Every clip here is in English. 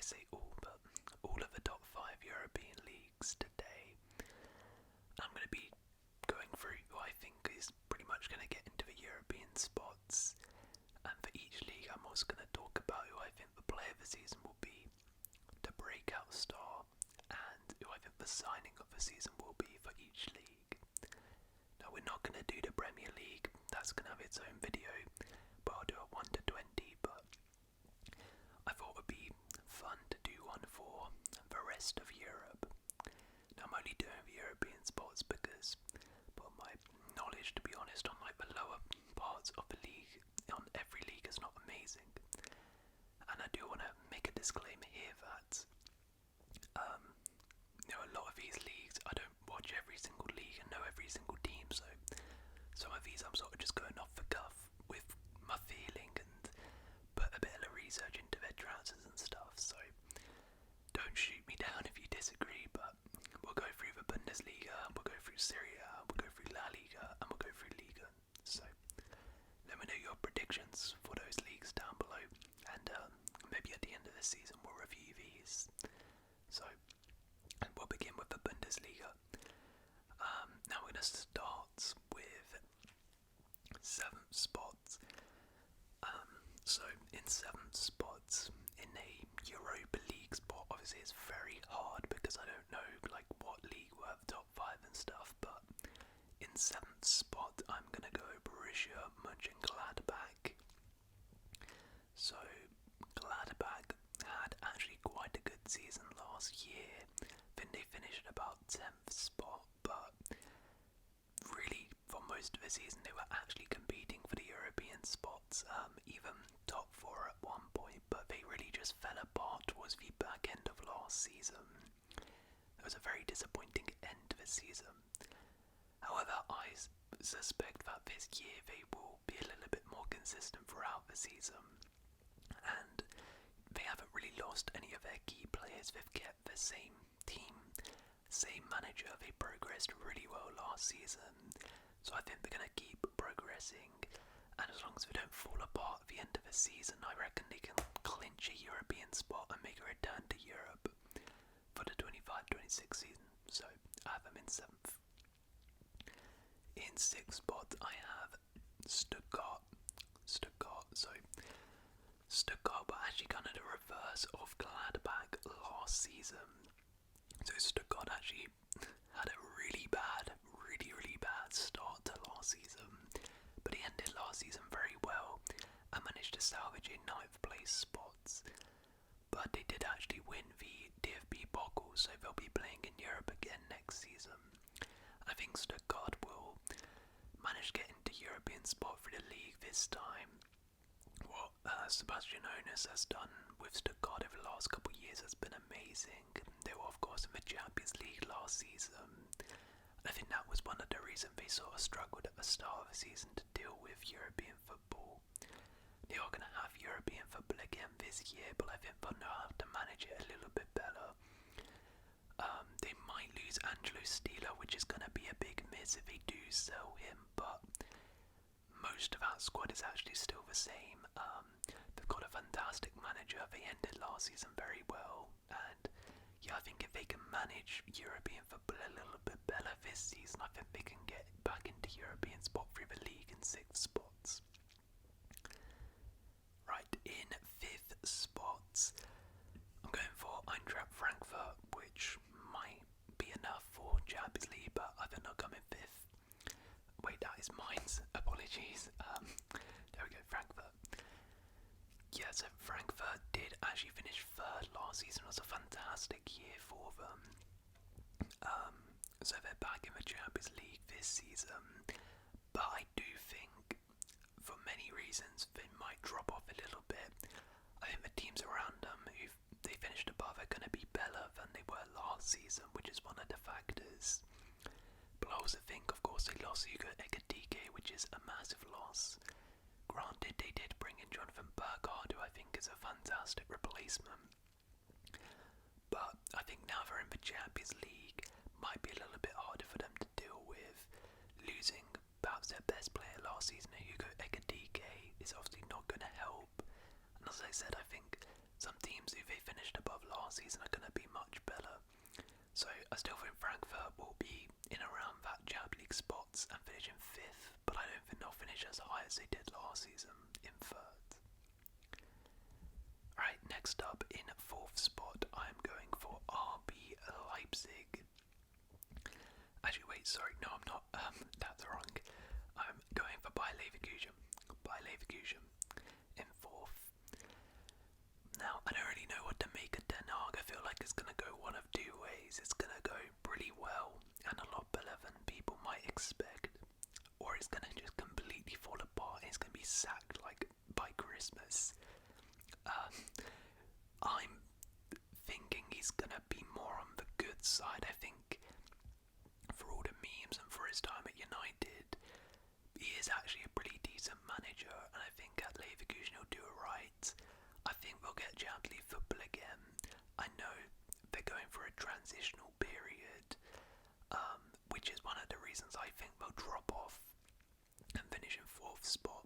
say all, but all of the top 5 European leagues today. I'm going to be going through who I think is pretty much going to get into the European spots, and for each league I'm also going to talk about who I think the player of the season will be, the breakout star, and who I think the signing of the season will be for each league. Now we're not going to do the Premier League, that's going to have its own video, but I'll do a 1 to 20, but I thought it would be fun to do one for the rest of Europe. Now I'm only doing the European spots because, but my knowledge, to be honest, on like the lower parts of the league, on every league, is not amazing. And I do want to make a disclaimer here that a lot of these leagues, I don't watch every single league and know every single team, so some of these I'm sort of just going off the cuff with my feeling and put a bit of research into their transfers and stuff, so don't shoot me down if you disagree, but we'll go through the Bundesliga, we'll go through Serie A, we'll go through La Liga, and we'll go through Liga. So let me know your predictions for those leagues down below, and maybe at the end of the season we'll review these. So we'll begin with the Bundesliga. Now we're going to start with 7th spots. So in 7th spots, in a Europa League spot, obviously it's very hard because I don't know like what league will have top 5 and stuff, but in 7th spot I'm going to go Borussia Mönchengladbach. So Gladbach had actually quite a good season last year. I think they finished about 10th spot, but really for most of the season they were actually competing for the European spots, even top 4 at one point, but they really just fell apart towards the back end of last season. It was a very disappointing end to the season. However, I suspect that this year they will be a little bit more consistent throughout the season, and they haven't really lost any of their key players. They've kept the same team, same manager. They progressed really well last season, so I think they're going to keep progressing, and as long as they don't fall apart at the end of the season, I reckon they can clinch a European spot and make a return to Europe for the 25-26 season. So I have them in 7th. In 6th spot I have Stuttgart. So Stuttgart were actually kind of the reverse of Gladbach last season. So Stuttgart actually had a really bad start to last season, but he ended last season very well and managed to salvage a 9th place spots. But they did actually win the DFB Pokal, so they'll be playing in Europe again next season. I think Stuttgart will manage to get into European spot for the league this time. What Sebastian Hoeneß has done with Stuttgart over the last couple of years has been amazing. They were of course in the Champions League last season. I think that was one of the reasons they sort of struggled at the start of the season to deal with European football. They are going to have European football again this year, but I think they'll know how to manage it a little bit better. They might lose Angelo Stiller, which is going to be a big miss if they do sell him, but most of that squad is actually still the same. They've got a fantastic manager. They ended last season very well, and yeah, I think if they can manage European football a little bit better this season, I think they can get back into European spot through the league in 6 spots. Right, in 5th spots, I'm going for Eintracht Frankfurt, which might be enough for Champions League, but I think they'll come in 5th. Wait, that is Mainz. Apologies. There we go, Frankfurt. Yeah, so Frankfurt did actually finish 3rd last season. It was a fantastic year for them. So they're back in the Champions League this season. But I do think, for many reasons, they might drop off a little bit. I think the teams around them who they finished above are going to be better than they were last season, which is one of the factors. But I also think, of course, they lost Hugo Ekitike, which is a massive loss. Granted, they did bring in Jonathan Burkhardt, who I think is a fantastic replacement. But I think now they're in the Champions League, might be a little bit harder for them to deal with. Losing perhaps their best player last season, Hugo Ekitike, is obviously not going to help. And as I said, I think some teams who they finished above last season are going to be much better. So I still think Frankfurt will be in around that Champions League spots and finish in 5th, but I don't think they'll finish as high as they did last season in 3rd. Alright, next up in 4th spot, I'm going for RB Leipzig. Actually, wait, sorry, no, I'm not. That's wrong. I'm going for Bayer Leverkusen. Bayer Leverkusen in 4th. Now, I don't really know what to make of Den Haag. I feel like it's going to go one of two ways. It's going to go pretty well and a lot better than people might expect, or it's going to just completely fall apart and it's going to be sacked like by Christmas. I'm thinking he's going to be more on the good side. I think for all the memes and for his time at United, he is actually a pretty decent manager, and I think at Leverkusen he'll do it right. I think we'll get Champions League football again. I know they're going for a transitional period, which is one of the reasons I think they'll drop off and finish in 4th spot.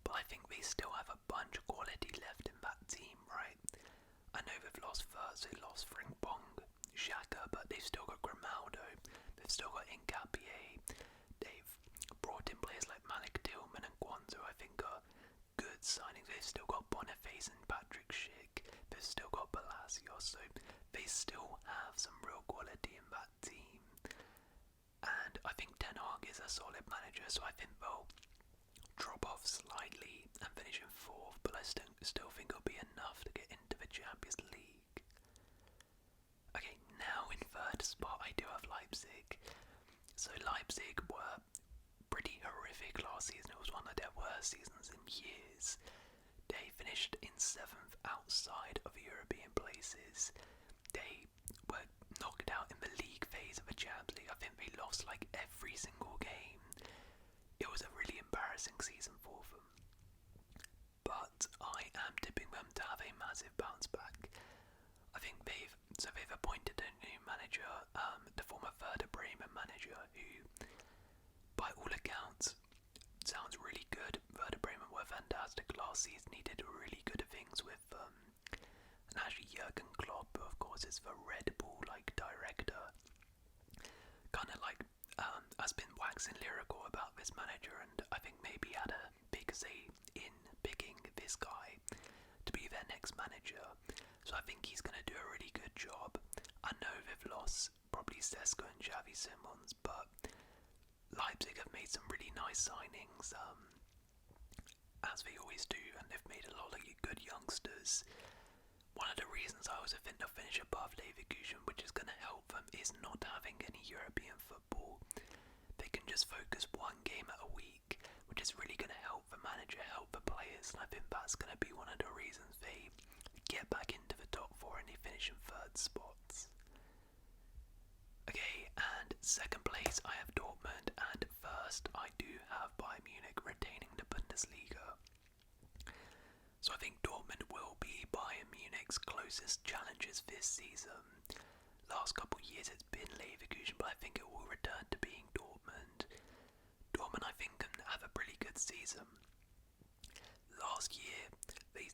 But I think they still have a bunch of quality left in that team, right? I know they've lost Verts, they lost Frimpong, Xhaka, but they've still got Grimaldo, they've still got Nkapie, they've brought in players like Malik Tillman and Kwanzaa, I think are good signings. They've still got Boniface and Patrick Schick, they've still got Palacios, so they still have some real quality in that team. And I think Den Haag is a solid manager, so I think they'll drop off slightly and finish in 4th, but I still think it'll be enough to get into the Champions League. Okay, now in 3rd spot I do have Leipzig. So Leipzig were pretty horrific last season. It was one of their worst seasons in years. They finished in 7th outside of European places. They were knocked out in the league phase of the Champions League. I think they lost like every single game. It was a really embarrassing season for them. But I am tipping them to have a massive bounce back. I think they've appointed a new manager, the former Werder Bremen manager, who by all accounts sounds really good. Werder Bremen were fantastic last season. He did really good things with them. And actually Jurgen Klopp, who of course is the Red Bull director, kind of has been waxing lyrical about this manager, and I think maybe had a big say in picking this guy to be their next manager. So I think he's going to do a really good job. I know they've lost probably Sesko and Xavi Simons, but Leipzig have made some really nice signings, as they always do, and they've made a lot of good youngsters. One of the reasons I also think they'll finish above Leverkusen, which is going to help them, is not having any European football. They can just focus one game at a week, which is really going to help the manager, help the players, and I think that's going to be one of the reasons they get back into the top 4 and they finish in 3rd spots. Okay, and 2nd place I have Dortmund, and 1st I do have Bayern Munich retaining the Bundesliga. So I think Dortmund will be Bayern Munich's closest challengers this season. Last couple of years it's been Leverkusen, but I think it will return to being Dortmund. Dortmund I think can have a pretty good season. Last year they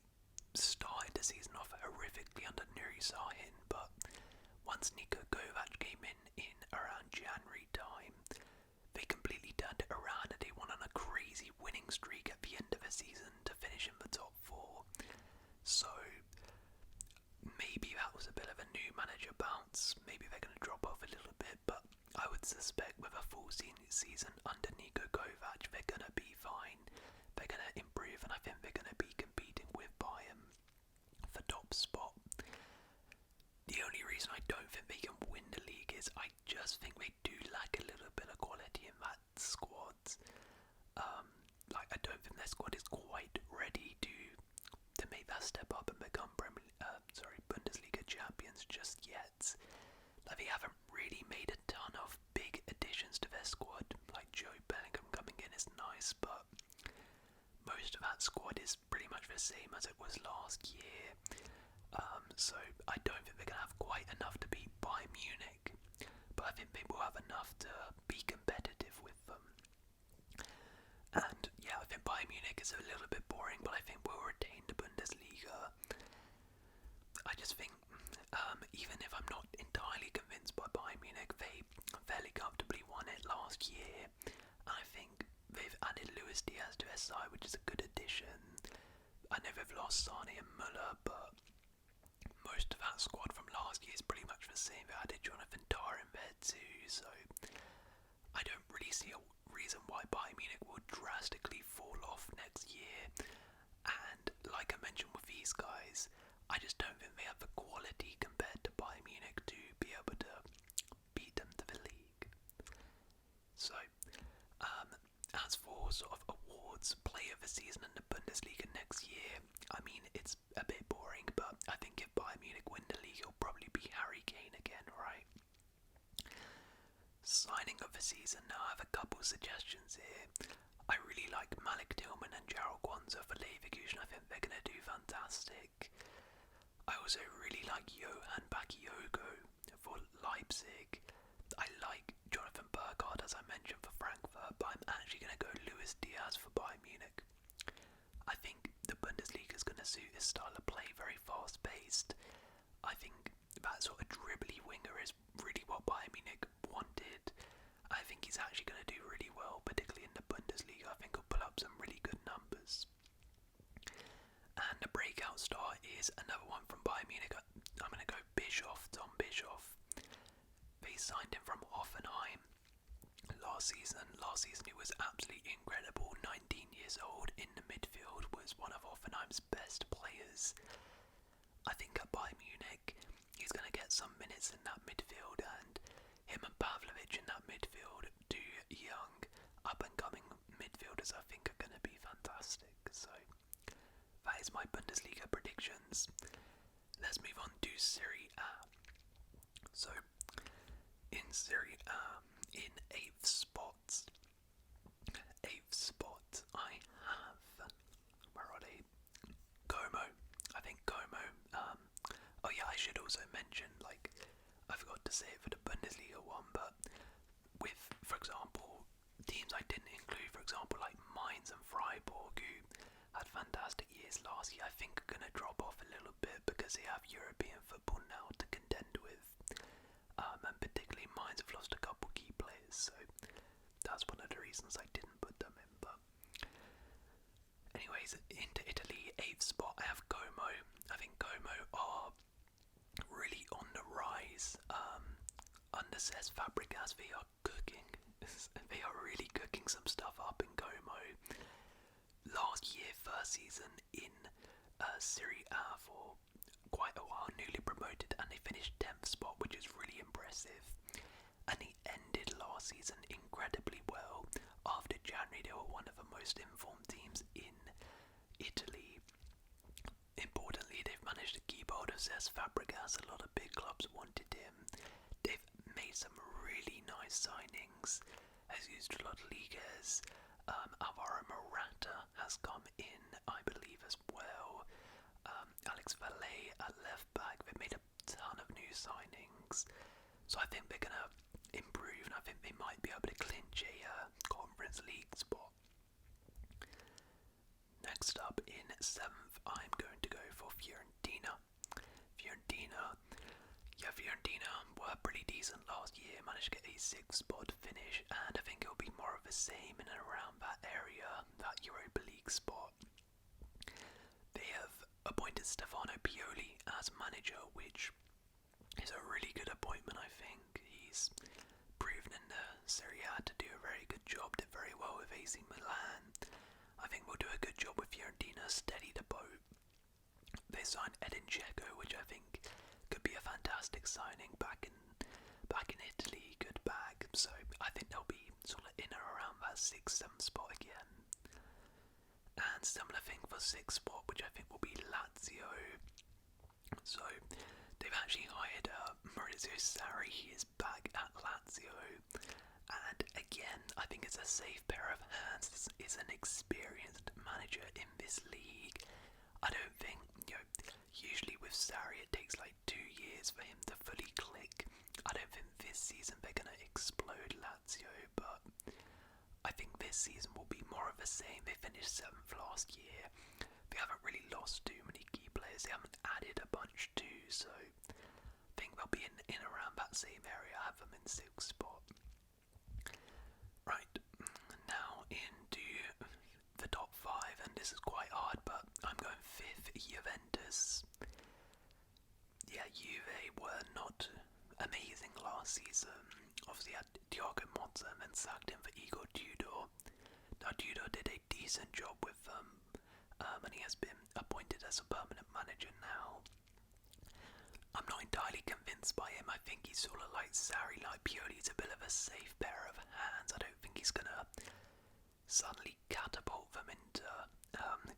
started the season off horrifically under Nuri Sahin, but once Niko Kovac came in around January time, they completely turned it around and they went on a crazy winning streak at the end of the season to finish in the top 4. So maybe that was a bit of a new manager bounce. Maybe they're going to drop off a little bit, but I would suspect with a full season under Niko Kovac, they're going to be fine. They're going to improve, and I think they're going to be competing with Bayern for top spot. The only reason I don't think they can win the league is I just think they do lack a little bit of quality in that squad. I don't think their squad is quite ready to make that step up and become Bundesliga champions just yet. They haven't really made a ton of big additions to their squad. Like Joe Bellingham coming in is nice, but most of that squad is pretty much the same as it was last year. So I don't think they're going to have quite enough to beat Bayern Munich, but I think they will have enough to be competitive with them. And yeah, I think Bayern Munich is a little bit boring, but I think we'll retain the Bundesliga. I just think, even if I'm not entirely convinced by Bayern Munich, they fairly comfortably won it last year. I think they've added Luis Diaz to their side, which is a good addition. I know they've lost Sane and Muller, but most of that squad from last year is pretty much the same. They added Jonathan Tah in there too, so I don't really see a reason why Bayern Munich will drastically fall off next year. And like I mentioned with these guys, I just don't think they have the quality compared to Bayern Munich to be able to beat them to the league. So, as for sort of awards, player of the season in the Bundesliga next year, I mean, it's a bit boring, but I think if Bayern Munich win the league, it'll probably be Harry Kane again, right? Signing of the season, now I have a couple suggestions here. I really like Malik Tillman and Jarrell Kwanzaa for Leverkusen. I think they're going to do fantastic. I also really like Johan Bakayoko for Leipzig. I like Jonathan Burkhardt, as I mentioned, for Frankfurt, but I'm actually going to go Luis Diaz for Bayern Munich. I think the Bundesliga is going to suit his style of play, very fast-paced. I think that sort of dribbly winger is really what Bayern Munich wanted. I think he's actually going to do really well, particularly in the Bundesliga. I think he'll pull up some really good numbers. And the breakout star is another one from Bayern Munich. I'm going to go Bischoff, Tom Bischoff. They signed him from Hoffenheim last season. Last season he was absolutely incredible. 19 years old in the midfield, was one of Hoffenheim's best players. I think at Bayern Munich he's going to get some minutes in that midfield, and him and Pavlovic in that midfield, two young up and coming midfielders, I think are going to be fantastic. So that is my Bundesliga predictions. Let's move on to Serie A. So, in Serie A, in 8th spot, I have, where are they? Como. I think Como. Oh yeah, I should also mention, like, I forgot to say it for the Bundesliga one, but with, for example, teams I didn't include, for example, like Mainz and Freiburg, who had fantastic years last year, I think are going to drop off a little bit because they have European football now to contend with, and particularly Mainz have lost a couple key players, so that's one of the reasons I didn't put them in. But anyways, into Italy, 8th spot, I have Como. I think Como are really on the rise. Under Cesc Fabregas, they are cooking. They are really cooking some stuff up in Como. Last year, first season in Serie A for quite a while, newly promoted, and they finished 10th spot, which is really impressive. And he ended last season incredibly well. After January, they were one of the most informed teams in Italy. Importantly, they've managed to keep hold of Cesc Fabregas. A lot of big clubs wanted him. They've made some really nice signings. Has used a lot of Ligas. Alvaro Morata has come in, I believe, as well. Alex Valle at left back. They've made a ton of new signings. So I think they're going to improve, and I think they might be able to clinch a Conference League spot. Next up in 7th, I'm going to go for Fiorentina. Fiorentina were pretty decent last year, managed to get a 6th spot finish, and I think it'll be more of the same in and around that area, that Europa League spot. They have appointed Stefano Pioli as manager, which is a really good appointment, I think. He's proven in the Serie A to do a very good job, did very well with AC Milan. I think we'll do a good job with Fiorentina, steady the boat. They signed Edin Dzeko, which I think could be a fantastic signing back in Italy, good bag. So I think they'll be sort of in and around that 6th, 7th spot again. And similar thing for 6th spot, which I think will be Lazio. So they've actually hired Maurizio Sarri. He is back at Lazio, and again, I think it's a safe pair of hands. This is an experienced manager in this league. I don't think, usually with Sarri it takes like 2 years for him to fully click. I don't think this season they're going to explode Lazio, but I think this season will be more of the same. They finished 7th last year. They haven't really lost too many key players. players. They haven't added a bunch too, so I think they'll be in around that same area. I have them in 6th spot. Right, now into the top 5, and this is quite hard, but I'm going 5th, Juventus. Yeah, Juve were not amazing last season. Obviously had Thiago Motta and then sacked him for Igor Tudor. Now Tudor did a decent job with them, and he has been appointed as a permanent manager now. I'm not entirely convinced by him. I think he's sort of like Sarri, like Pioli's a bit of a safe pair of hands. I don't think he's gonna suddenly catapult them into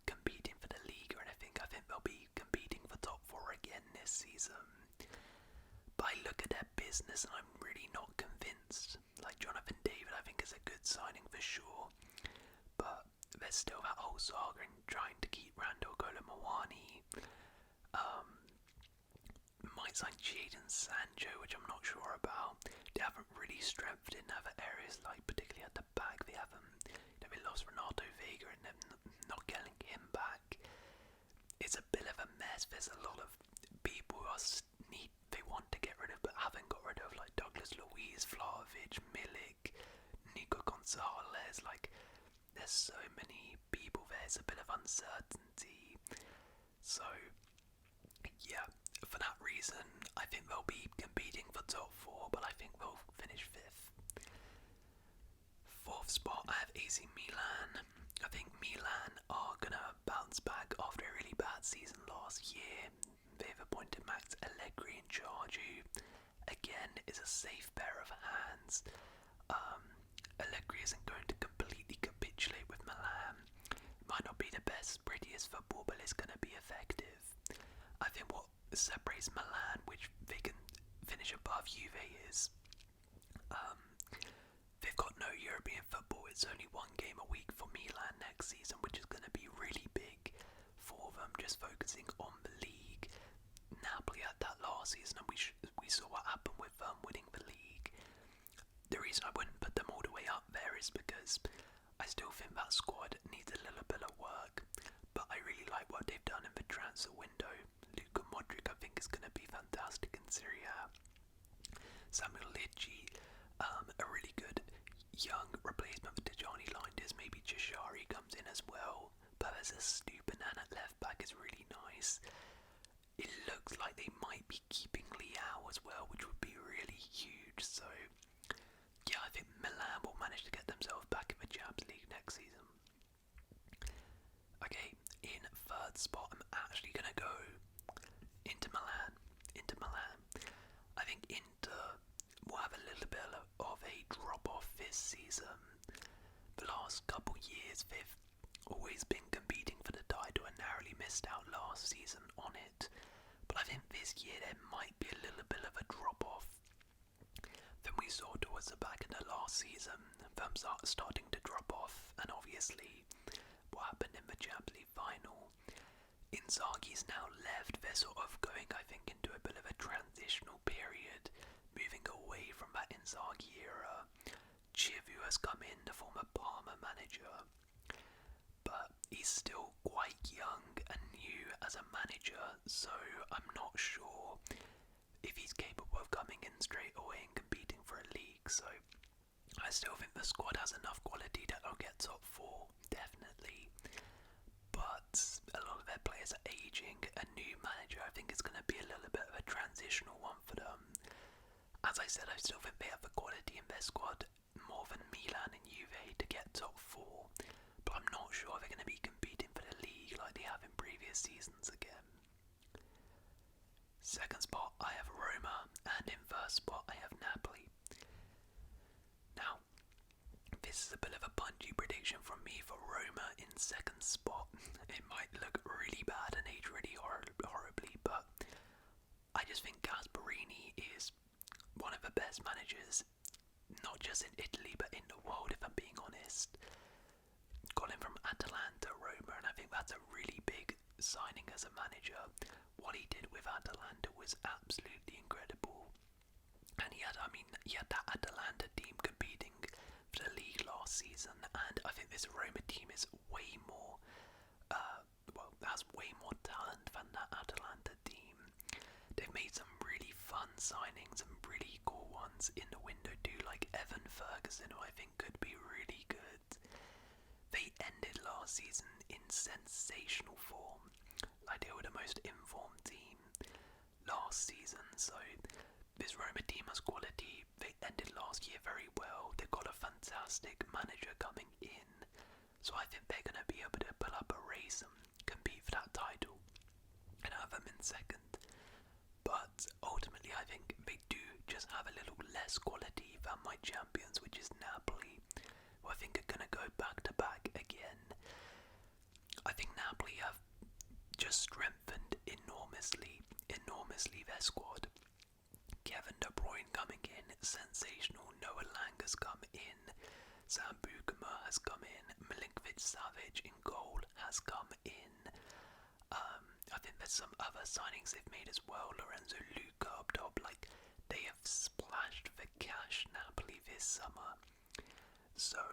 competing for the Liga or anything. I think they'll be competing for top 4 again this season. But I look at their business and I'm really not convinced. Like Jonathan David, I think is a good signing for sure, but there's still that whole saga in trying to keep Randall Colomawani. Might sign Jadon Sancho, which I'm not sure about. They haven't really strengthened in other areas, like particularly at the back. They haven't. They lost Renato Vega and then not getting him back. It's a bit of a mess. There's a lot of people who they want to get rid of but haven't got rid of, like Douglas Luiz, Vlahovic, Milik, Nico Gonzalez. Like there's so many people there. It's a bit of uncertainty. So yeah, for that reason, I think they'll be competing for top 4, but I think they'll finish 5th. 4th spot, I have AC Milan. I think Milan are gonna bounce back after a really bad season last year. They've appointed Max Allegri in charge, who again is a safe pair of hands. Allegri isn't going to completely capitulate with Milan. Might not be the best, prettiest football, but it's going to be effective. I think what separates Milan, which they can finish above Juve, is they've got no European football. It's only 1 game a week for Milan next season, which is going to be really big for them, just focusing on the league. Napoli had that last season, and we saw what happened with them winning the league. The reason I wouldn't put them all the way up there is because I still think that squad needs a little bit of work, but I really like what they've done in the transfer window. Luka Modric, I think, is going to be fantastic in Serie A. Samuel Lici, a really good young replacement for Tijani Linders. Maybe Cheshire comes in as well, but there's a Stupinan at left back is really nice. It looks like they might be keeping Liao as well, which would be really huge. So yeah, I think Milan will manage to get themselves back in the Champions League next season. Okay, in 3rd spot, I'm actually going to go into Milan. I think Inter will have a little bit of a drop-off this season. The last couple years, they've always been competing for the title and narrowly missed out last season on it. But I think this year there might be a little bit of a drop-off than we saw towards the back of the last season. Them starting to drop off, and obviously what happened in the Champions League final. Inzaghi's now left. They're sort of going, I think, into a bit of a transitional period, moving away from that Inzaghi era. Chivu has come in, the former Parma manager, but he's still quite young and new as a manager, so I'm not sure if he's capable of coming in straight away and competing for a league. So I still think the squad has enough quality that they'll get top 4, definitely. But a lot of their players are aging. A new manager, I think, is going to be a little bit of a transitional one for them. As I said, I still think they have the quality in their squad more than Milan and Juve to get top 4. But I'm not sure they're going to be competing for the league like they have in previous seasons again. 2nd spot, I have Roma, and in 1st spot, I have Napoli. Now, this is a bit of a punchy prediction from me for Roma in 2nd spot. It might look really bad and age really horribly, but I just think Gasperini is one of the best managers, not just in Italy, but in the world, if I'm being honest. Got him from Atalanta, Roma, and I think that's a really big signing as a manager. What he did with Atalanta was absolutely incredible. And he had that Atalanta team competing for the league last season, and I think this Roma team is way more has way more talent than that Atalanta team. They've made some really fun signings, some really cool ones in the window too, like Evan Ferguson, who I think could be really good. They ended last season in sensational form. Like, they were the most informed team last season, so this Roma team has quality. They ended last year very well. They've got a fantastic manager coming in, so I think they're going to be able to pull up a race and compete for that title and have them in second. But ultimately I think they do just have a little less quality than my champions, which is Napoli, who I think are going to go back to back again. I think Napoli have just strengthened enormously their squad. Kevin De Bruyne coming in, sensational. Noah Lang has come in. Sam Bukema has come in. Milinkovic-Savic in goal has come in. I think there's some other signings they've made as well. Lorenzo Luca up top. Like, they have splashed for cash, Napoli, this summer. So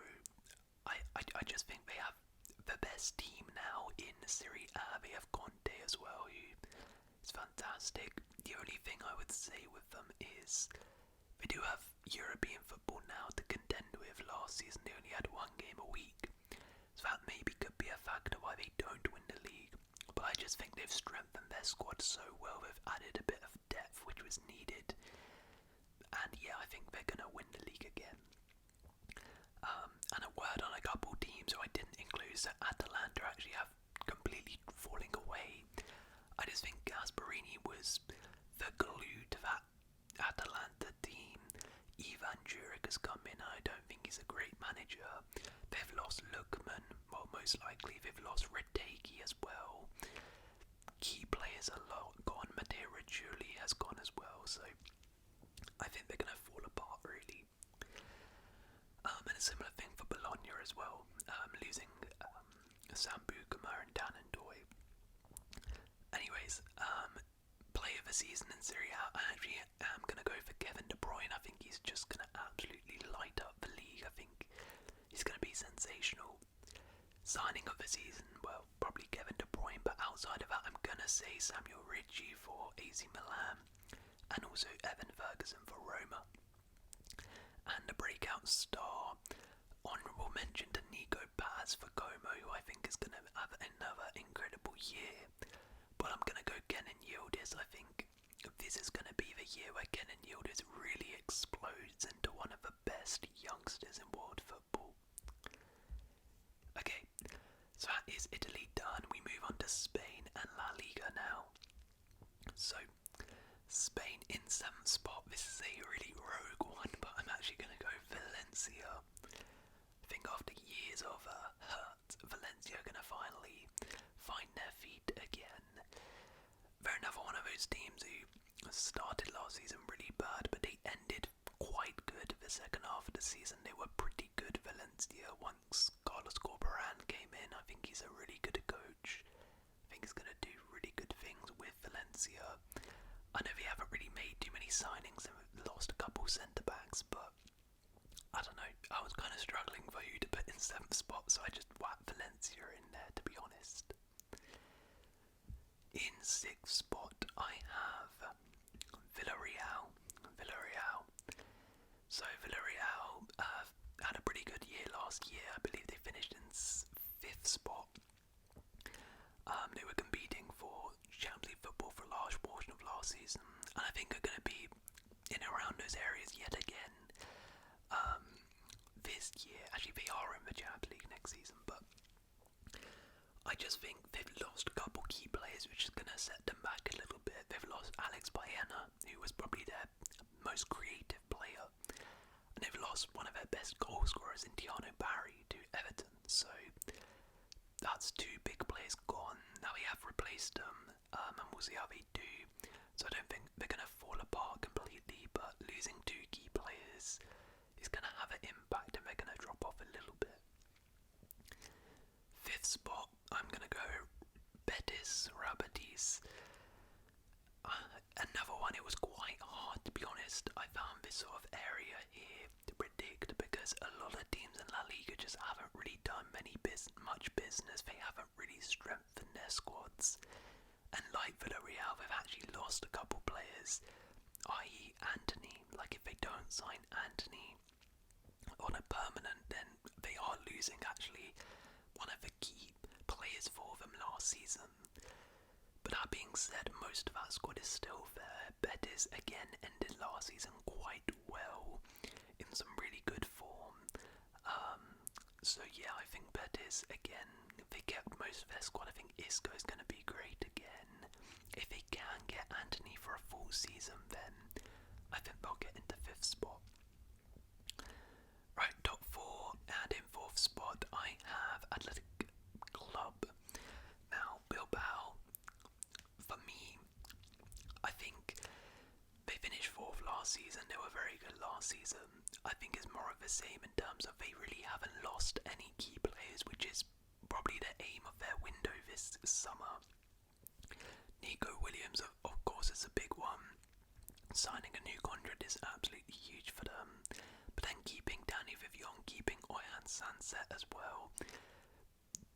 I just think they have the best team now in Serie A. They have Conte as well, who is fantastic. The only thing I would say with them is they do have European football now to contend with. Last season they only had one game a week, so that maybe could be a factor why they don't win the league. But I just think they've strengthened their squad so well. They've added a bit of depth which was needed, and yeah, I think they're gonna win the league again. And a word on a couple teams who I didn't include, so Atalanta actually have completely falling away. I just think Gasperini was the glue to that Atalanta team. Ivan Juric has come in. I don't think he's a great manager. They've lost Lookman, well, most likely they've lost Retegui as well. Key players are gone. Matteo Riccioli has gone as well, so I think they're going to fall apart really. And a similar thing for Bologna as well, losing Sam Bukema and Dan Ndoye. Anyways, player of the season in Serie A, I actually am going to go for Kevin De Bruyne. I think he's just going to absolutely light up the league. I think he's going to be sensational. Signing of the season, well, probably Kevin De Bruyne, but outside of that I'm going to say Samuel Ricci for AC Milan, and also Evan Ferguson for Roma. And a breakout star, honourable mention to Nico Paz for Como, who I think is going to have another incredible year. But I'm going to go Kenan Yildiz. I think this is going to be the year where Kenan Yildiz really explodes into one of the best youngsters in world football. Okay, so that is Italy done. We move on to Spain and La Liga now. So, Spain in 7th spot. This is a really rogue one, but I'm actually going to go Valencia. I think after years of hurt, Valencia are going to finally find their feet again. They're another one of those teams who started last season really bad, but they ended quite good the second half of the season. They were pretty good, Valencia, once Carlos Corberán came in. I think he's a really good coach. I think he's going to do really good things with Valencia. I know they haven't really made too many signings and lost a couple centre-backs, but I don't know, I was kind of struggling for who to put in 7th spot, so I just whacked Valencia in there, to be honest. In 6th spot, I have Villarreal. So Villarreal had a pretty good year last year. I believe they finished in 5th spot. They were competing for Champions League football for a large portion of last season, and I think are going to be in and around those areas yet again this year. Actually, they are in the Champions League next season, but I just think they've lost a couple key players, which is going to set them back a little bit. They've lost Alex Baena, who was probably their most creative player, and they've lost one of their best goal scorers in Tiano Barry to Everton. So that's 2 big players gone. Now we have replaced them, and we'll see how they do. So I don't think they're going to fall apart completely, but losing 2 key players is going to have an impact, and they're going to drop off a little bit. 5th spot, I'm going to go Betis. Another one, it was quite hard, to be honest. I found this sort of area here to predict because a lot of teams in La Liga just haven't really done much business. They haven't really strengthened their squad squads. And like Villarreal, they've actually lost a couple players, i.e. Anthony. Like, if they don't sign Anthony on a permanent, then they are losing actually one of the key players for them last season. But that being said, most of that squad is still there. Betis again ended last season quite well, in some really good form. So yeah, I think Betis again, if they kept most of their squad, I think Isco is going to be great again. If they can get Anthony for a full season, then I think they'll get into 5th spot. Right, top 4, and in 4th spot I have Athletic Club. Now, Bilbao, for me, I think they finished 4th last season. They were very good last season. I think it's more of the same in terms of they really haven't lost any key players, which is probably the aim of their window this summer. Nico Williams, of course, is a big one. Signing a new contract is absolutely huge for them. But then keeping Danny Vivian, keeping Oyan Sanset as well,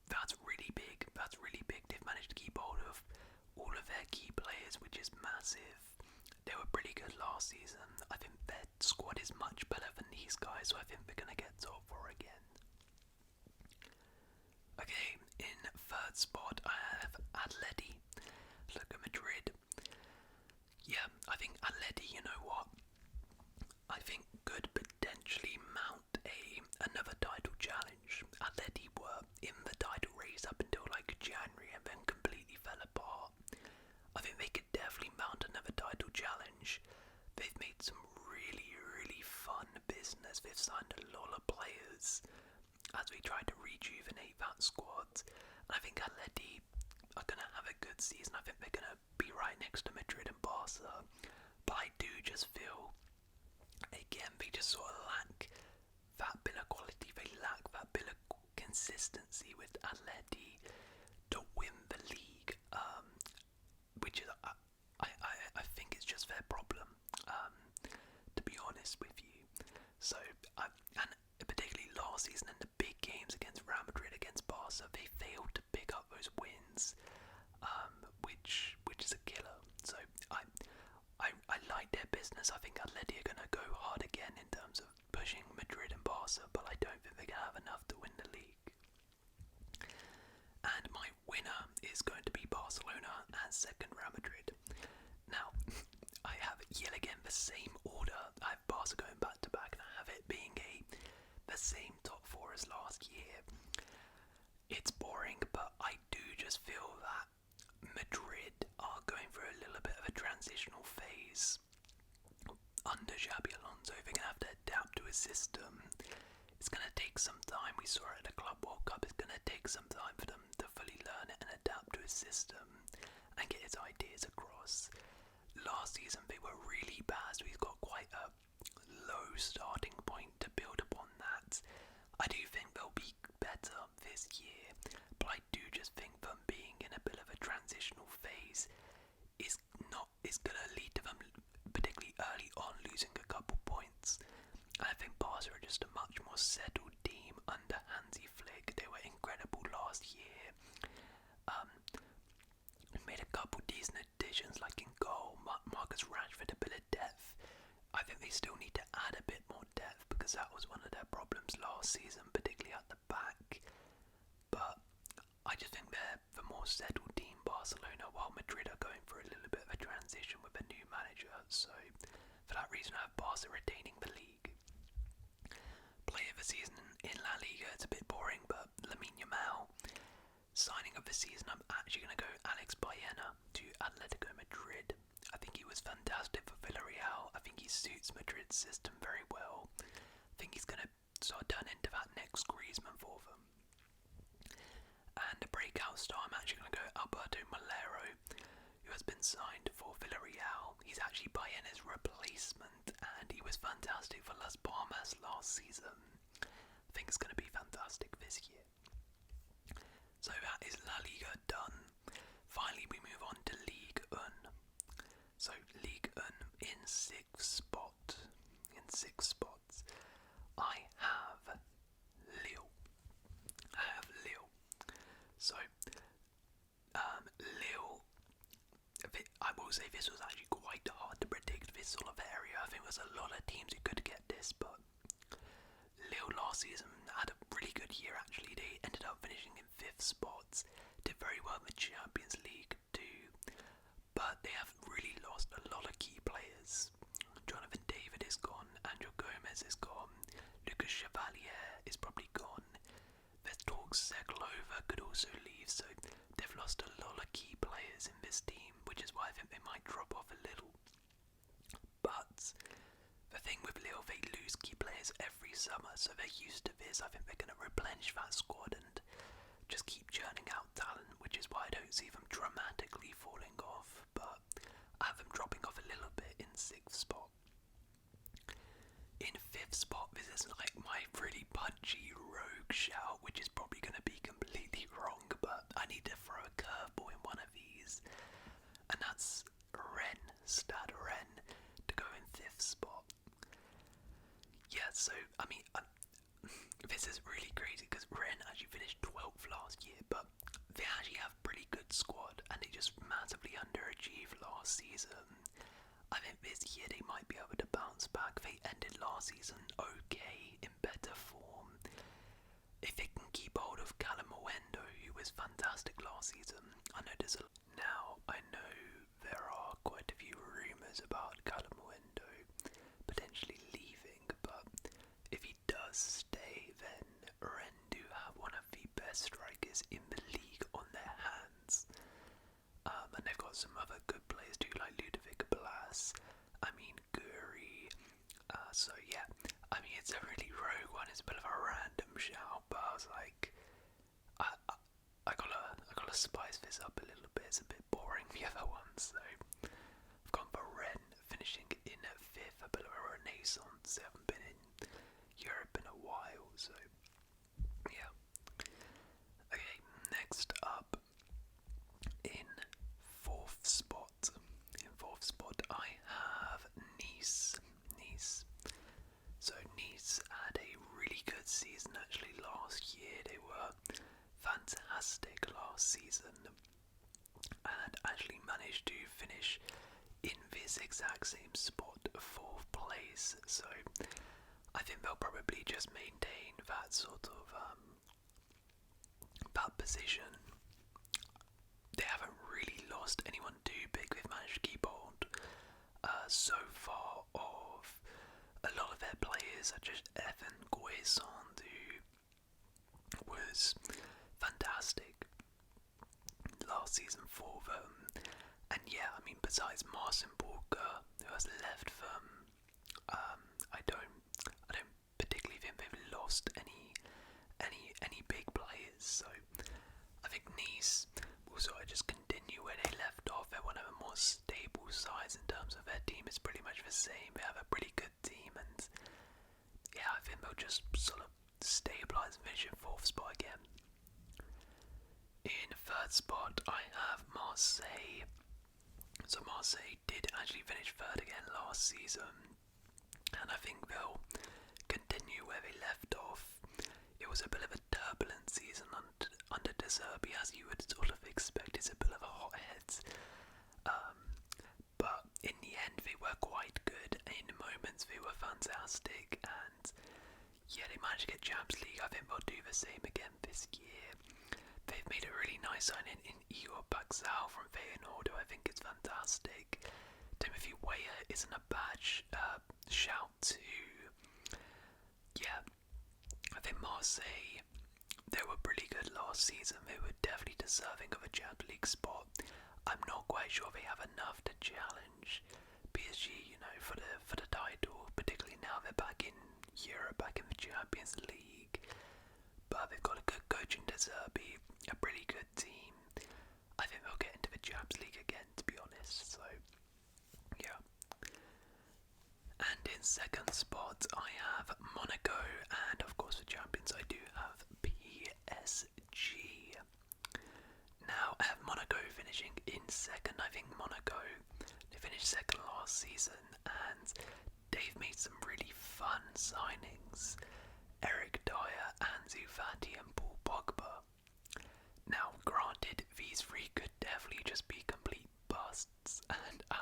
that's really big. That's really big. They've managed to keep hold of all of their key players, which is massive. They were pretty good last season. I think their squad is much better than these guys, so I think they're going to get top 4 again. Okay, in 3rd spot I have Atleti. Look at Madrid. Yeah, I think Atleti, you know what? I think could potentially mount another title challenge. Atleti were in the title race up until like January and then completely fell apart. I think they could definitely mount another title challenge. They've made some really, really fun business. They've signed a lot of players as we try to rejuvenate that squad. And I think Atleti are going to have a good season. I think they're going to be right next to Madrid and Barca. But I do just feel, again, they just sort of lack that bit of quality. They lack that bit of consistency with Atleti to win the league, which is, I think it's just their problem, to be honest with you. So, and particularly last season in the big games against Real Madrid, against Barca, they failed to pick up those wins, which is a killer. So I like their business. I think Atleti are going to go hard again in terms of pushing Madrid and Barca, but I don't think they're going to have enough to win the league. And my winner is going to be Barcelona and second Real Madrid. Now, I have yet again the same order. I have Barca going back to back, and I have it being the same top 4 as last year. It's boring, but I do just feel that Madrid are going through a little bit of a transitional phase. Under Xabi Alonso, they're going to have to adapt to his system. It's going to take some time. We saw it at the Club World Cup. It's going to take some time for them to fully learn it and adapt to his system and get his ideas across. Last season they were really bad, so he's got quite a low starting point to build upon that. I do think they'll be better this year, but I do just think them being in a bit of a transitional phase is going to lead to them, particularly early on, losing a couple points. And I think Barca are just a much more settled team under Hansi Flick. They were incredible last year. Made a couple decent additions, like in goal, Marcus Rashford, a bit of depth. I think they still need to add a bit more depth because that was one of their problems last season, particularly at the back. But I just think they're the more settled team, Barcelona, while Madrid are going for a little bit of a transition with a new manager. So for that reason I have Barca retaining the league. Player of the season in La Liga, it's a bit boring, but Lamine Yamal. Signing of the season, I'm actually going to go Alex Baena to Atletico Madrid. I think he was fantastic for Villarreal. I think he suits Madrid's system very well. I think he's going to sort of turn into that next Griezmann for them. And a breakout star, I'm actually going to go Alberto Malero, who has been signed for Villarreal. He's actually Baena's replacement, and he was fantastic for Las Palmas last season. I think it's going to be fantastic this year. So that is La Liga done. Finally we move on to Ligue 1. So Ligue 1 in 6th spot. In 6 spots I have Lille. So say this was actually quite hard to predict, this sort of area. I think there's a lot of teams who could get this, but Lille last season had a really good year actually. They ended up finishing in 5th spots, did very well in the Champions League too, but they have really lost a lot of key players. Jonathan David is gone, Angel Gomez is gone, Lucas Chevalier is probably gone, there's talks Seglova could also leave, so they've lost a lot of key players in this team, which is why I think they might drop off a little. But the thing with Lille, they lose key players every summer, so they're used to this. I think they're going to replenish that squad and just keep churning out talent, which is why I don't see them dramatically falling off, but I have them dropping off a little bit in 6th spot. In 5th spot, this is like my really punchy rogue shout, which is probably going to be completely wrong, but I need to throw a curveball in one of these, and that's Stade Rennes, to go in 5th spot. Yeah, so, I mean, this is really crazy because Rennes actually finished 12th last year, but they actually have a pretty good squad and they just massively underachieved last season. I think this year they might be able to bounce back. They ended last season okay, in better form. If they can keep hold of Callum Owendo, who was fantastic last season. Now, I know there are quite a few rumours about Callum Owendo potentially leaving, but if he does stay, then Rennes do have one of the best strikers in the league on their hands. And they've got some other good players too, like Ludovic Blas, Guri. So yeah, it's a really rogue one. It's a bit of a random shout, but I was like, I gotta spice this up a little bit. It's a bit boring, the other one, so I've gone for Rennes finishing in 5th, a bit of a renaissance. They haven't been in Europe in a while, so yeah. Okay, next up, in 4th spot. I have Nice. So Nice had a really good season actually last year. They were fantastic last season and actually managed to finish in this exact same spot, 4th place. So I think they'll probably just maintain that sort of that position. They haven't really lost anyone too big. They've managed to keep hold so far of a lot of their players, such as Evan Guessant, who was fantastic last season for them. And yeah, besides Marcin Bulger, who has left them, I don't particularly think they've lost any big players. So I think Nice will sort of just continue where they left off. They're one of the more stable sides in terms of their team. It's pretty much the same. They have a pretty good team, and yeah, I think they'll just sort of stabilise and finish in 4th spot again. In 3rd spot, I have Marseille. So Marseille did actually finish 3rd again last season, and I think they'll continue where they left off. It was a bit of a turbulent season under De Zerbi, as you would sort of expect. It's a bit of a hothead, but in the end they were quite good. In moments they were fantastic, and yeah, they managed to get Champions League. I think they'll do the same again this year. They've made a really nice signing in Igor Paxal from Feyenoord, who I think is fantastic. Timothy Weah isn't a bad shout too. Yeah, I think Marseille, they were pretty good last season. They were definitely deserving of a Champions League spot. I'm not quite sure they have enough to challenge PSG, for the title, particularly now they're back in Europe, back in the Champions League. But they've got a good coach in De Zerbi, a pretty good team. I think they'll get into the Champions League again, to be honest. So yeah. And in 2nd spot, I have Monaco, and of course for champions I do have PSG. Now I have Monaco finishing in 2nd. I think Monaco, they finished 2nd last season, and they've made some really fun signings. Eric Dyer, Ansu Fati and Paul Pogba. Now granted, these three could definitely just be complete busts, and I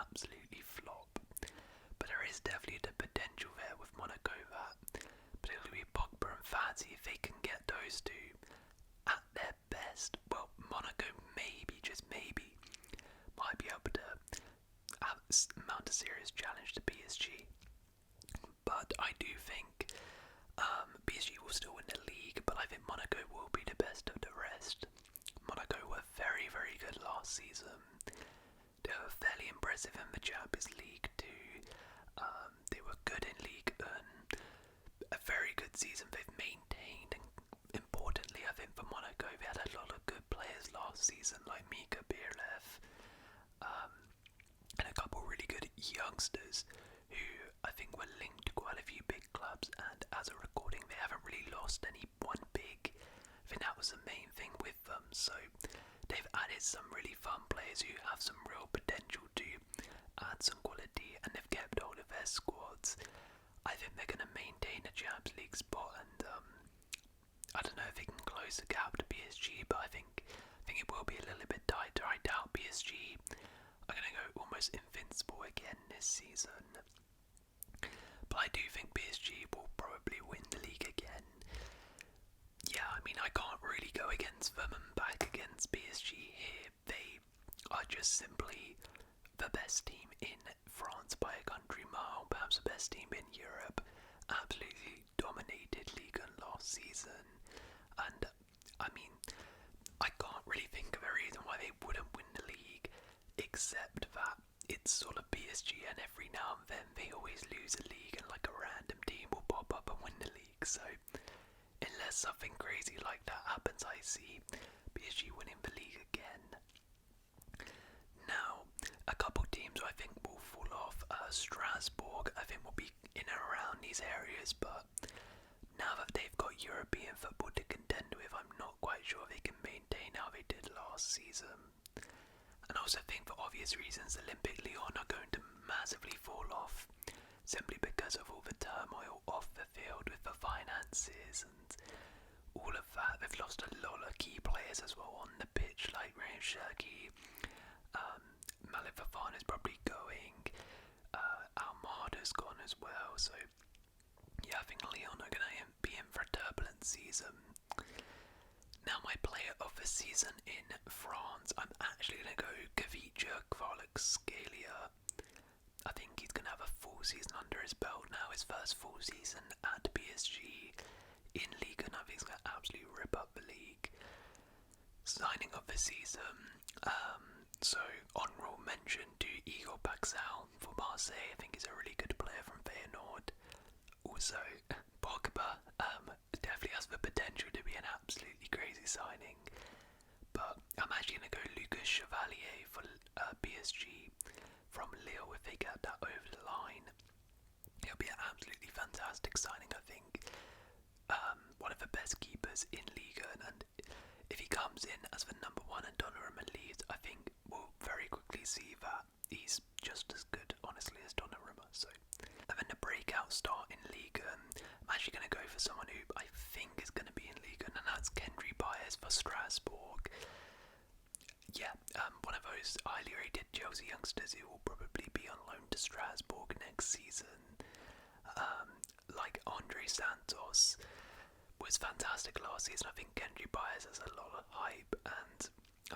definitely the potential there with Monaco that particularly Pogba and Fati, if they can get those two at their best, well, Monaco maybe, just maybe, might be able to mount a serious challenge to PSG. But I do think PSG will still win the league, but I think Monaco will be the best of the rest. Monaco were very, very good last season. They were fairly impressive in the Champions League too. They were good in Ligue 1. A very good season they've maintained, and importantly I think for Monaco they had a lot of good players last season like Mika Birlev, and a couple really good youngsters who I think were linked to quite a few big clubs, and as a recording they haven't really lost anyone big. I think that was the main thing with them, so they've added some really fun players who have some real potential to add some quality, and they've kept hold of their squads. I think they're going to maintain a Champions League spot, and I don't know if they can close the gap to PSG, but I think it will be a little bit tighter. I doubt PSG are going to go almost invincible again this season, but I do think PSG will probably win the league again. Yeah, I mean, I can't really go against them and back against PSG here. They are just simply the best team in France by a country mile, perhaps the best team in Europe. Absolutely dominated Liga last season, and I mean, I can't really think of a reason why they wouldn't win the league, except that it's sort of PSG, and every now and then they always lose a league and like a random team will pop up and win the league. So unless something crazy like that happens, I see PSG winning the league again. Now, a couple teams I think will fall off. Strasbourg I think will be in and around these areas, but now that they've got European football to contend with, I'm not quite sure they can maintain how they did last season. And I also think for obvious reasons Olympique Lyon are going to massively fall off, simply because of all the turmoil off the field with the finances and all of that. They've lost a lot of key players as well on the pitch, like Raheem Cherki. Malik Fofana is probably going. Almada's gone as well. So yeah, I think Lyon are going to be in for a turbulent season. Now, my player of the season in France, I'm actually going to go Kavicha Kvaratskhelia. I think he's going to have a full season under his belt now, his first full season at PSG in Ligue, and I think he's going to absolutely rip up the league. Signing of the season, so honourable mention to Igor Paxal for Marseille. I think he's a really good player from Feyenoord. Also, Pogba definitely has the potential to be an absolutely crazy signing, but I'm actually going to go Lucas Chevalier for PSG from Lille if they get that over the line. He'll be an absolutely fantastic signing, I think. One of the best keepers in Liga, and if he comes in as the number one and Donnarumma leaves, I think we'll very quickly see that he's just as good, honestly, as Donnarumma. So, and then the breakout start in Liga, I'm actually going to go for someone who I think is going to be in Liga, and that's Kendry Baez for Strasbourg. Yeah, one of those highly rated Chelsea youngsters who will probably be on loan to Strasbourg next season. Like Andre Santos was fantastic last season. I think Kendry Baez has a lot of hype, and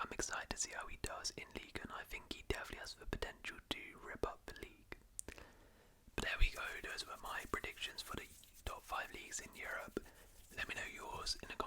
I'm excited to see how he does in Ligue, and I think he definitely has the potential to rip up the league. But there we go, those were my predictions for the top 5 leagues in Europe. Let me know yours in the